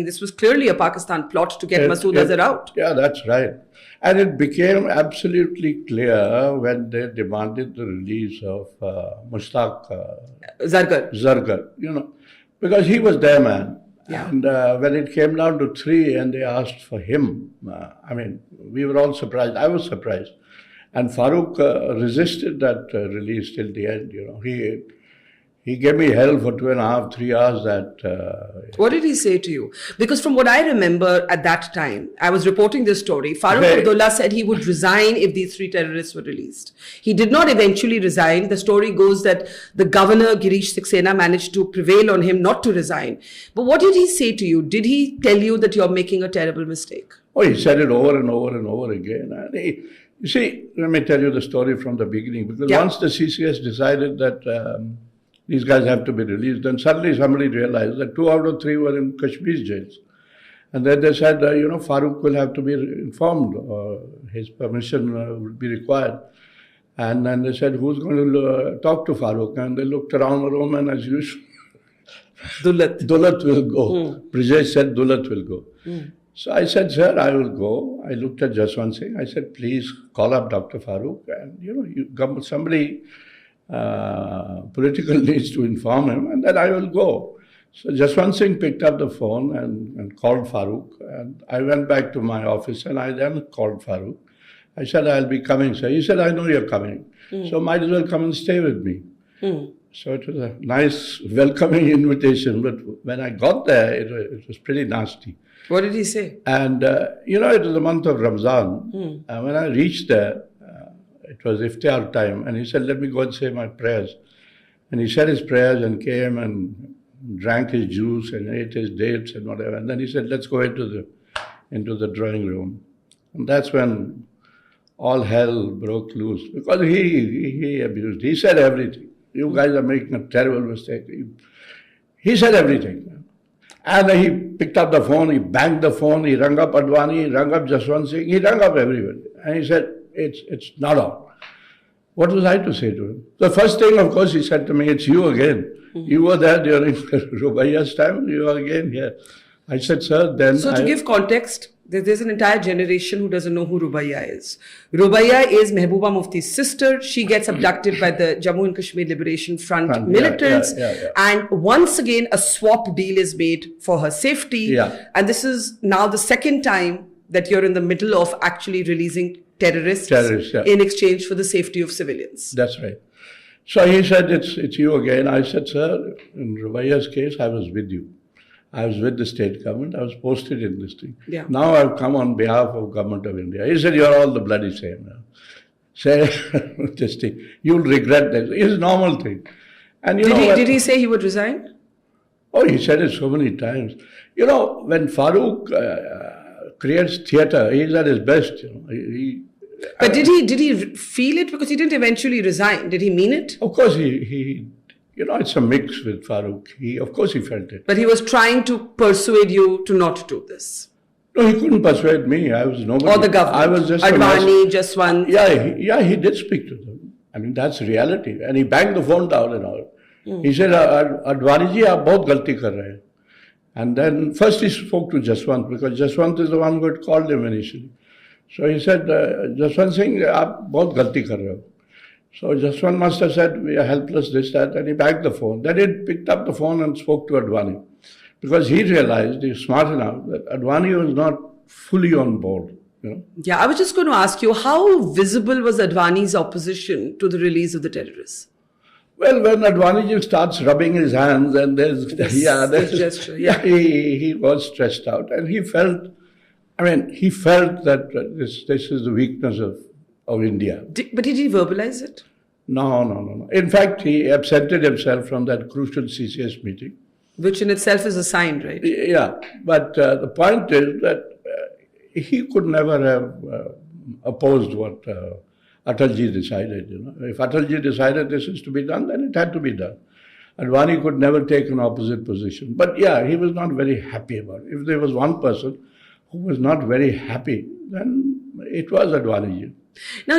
This was clearly a Pakistan plot to get Masood Azhar out. Yeah, that's right. And it became absolutely clear when they demanded the release of Zargar, because he was their man. Yeah. And when it came down to 3 and they asked for him, we were all surprised. I was surprised. And Farooq resisted that release till the end. He gave me hell for 2.5, 3 hours. What did he say to you? Because from what I remember at that time, I was reporting this story. Farooq Abdullah said he would resign if these 3 terrorists were released. He did not eventually resign. The story goes that the governor, Girish Saxena, managed to prevail on him not to resign. But what did he say to you? Did he tell you that you're making a terrible mistake? Oh, he said it over and over and over again. And you see, let me tell you the story from the beginning. Because once the CCS decided that these guys have to be released, then suddenly somebody realized that 2 out of 3 were in Kashmir jails. And then they said, Farooq will have to be informed, his permission will be required. And then they said, who's going to talk to Farooq? And they looked around the room, and as usual, Dulat will go. Brijesh said Dulat will go. So I said, sir, I will go. I looked at Jaswant Singh. I said, please call up Dr. Farooq. And, somebody political needs to inform him, and then I will go. So Jaswant Singh picked up the phone and called Farooq. And I went back to my office and I then called Farooq. I said, I'll be coming, sir. He said, I know you're coming. So might as well come and stay with me. So it was a nice, welcoming invitation. But when I got there, it was pretty nasty. What did he say? And, it was the month of Ramzan. And when I reached there, it was iftar time, and he said, let me go and say my prayers. And he said his prayers and came and drank his juice and ate his dates and whatever. And then he said, let's go into the drawing room. And that's when all hell broke loose, because he abused. He said everything. You guys are making a terrible mistake. He said everything. And he picked up the phone, he banged the phone, he rang up Advani, he rang up Jaswant Singh, he rang up everybody. And he said, it's not on. What was I to say to him? The first thing, of course, he said to me, it's you again. You were there during Rubaiya's time, you are again here. I said, sir, then... So to give context, there's an entire generation who doesn't know who Rubaiya is. Rubaiya is Mehbooba Mufti's sister. She gets abducted by the Jammu and Kashmir Liberation Front militants. And once again, a swap deal is made for her safety. And this is now the second time that you're in the middle of actually releasing terrorists in exchange for the safety of civilians. That's right. So he said, it's you again. I said, sir, in Rubaiya's case, I was with you. I was with the state government. I was posted in this thing. Now I've come on behalf of government of India. He said, you're all the bloody same. Say this thing. You'll regret this. It's a normal thing. And did he say he would resign? Oh, he said it so many times. When Farooq creates theatre, he's at his best. But did he feel it? Because he didn't eventually resign. Did he mean it? Of course, it's a mix with Farooq. Of course he felt it. But he was trying to persuade you to not do this. No, he couldn't persuade me. I was nobody. Or the government. I was just Advani, Jaswant. Yeah, he did speak to them. I mean, that's reality. And he banged the phone down and all. He said, Advani ji, aap bahut galti kar rahe hain. And then first he spoke to Jaswant, because Jaswant is the one who had called him initially. So he said, Jaswant Singh, aap bahut galti kar rahe ho. So Jaswant must have said, we are helpless, this, that, and he banged the phone. Then he picked up the phone and spoke to Advani. Because he realized, he's smart enough, that Advani was not fully on board. Yeah, I was just going to ask you, how visible was Advani's opposition to the release of the terrorists? Well, when Advani starts rubbing his hands and there's gesture, he was stressed out, and he felt that this is the weakness of India. But did he verbalize it? No. In fact, he absented himself from that crucial CCS meeting. Which in itself is a sign, right? Yeah, but the point is that he could never have opposed what Atalji decided. If Atalji decided this is to be done, then it had to be done. Advani could never take an opposite position. But yeah, he was not very happy about it. If there was one person who was not very happy, then it was Advani. Now,